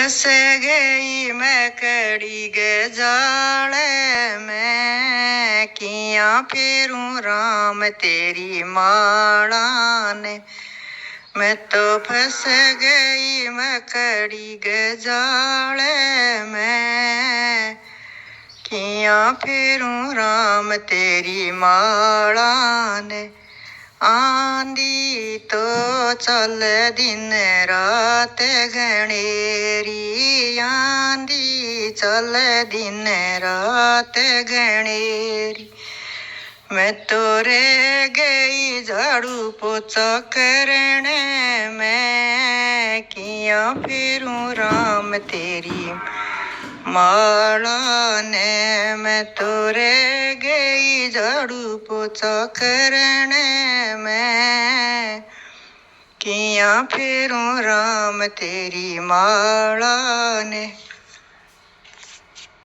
फंस गई मैं कड़ी गे जाले में, किया फेरूं राम तेरी माला ने। मैं तो फंस गई मैं कड़ी गे जाले में, किया फेरूं राम तेरी माला ने। आंधी तो चल दिन रात घनेरी, आंधी चल दिन रात घनेरी। मैं तो रह गई झाड़ू पोछा करने में, किया फेरूं राम तेरी माला ने। मैं तो रह गई झाड़ू पोछा करने में, किया फेरूं राम तेरी माला ने।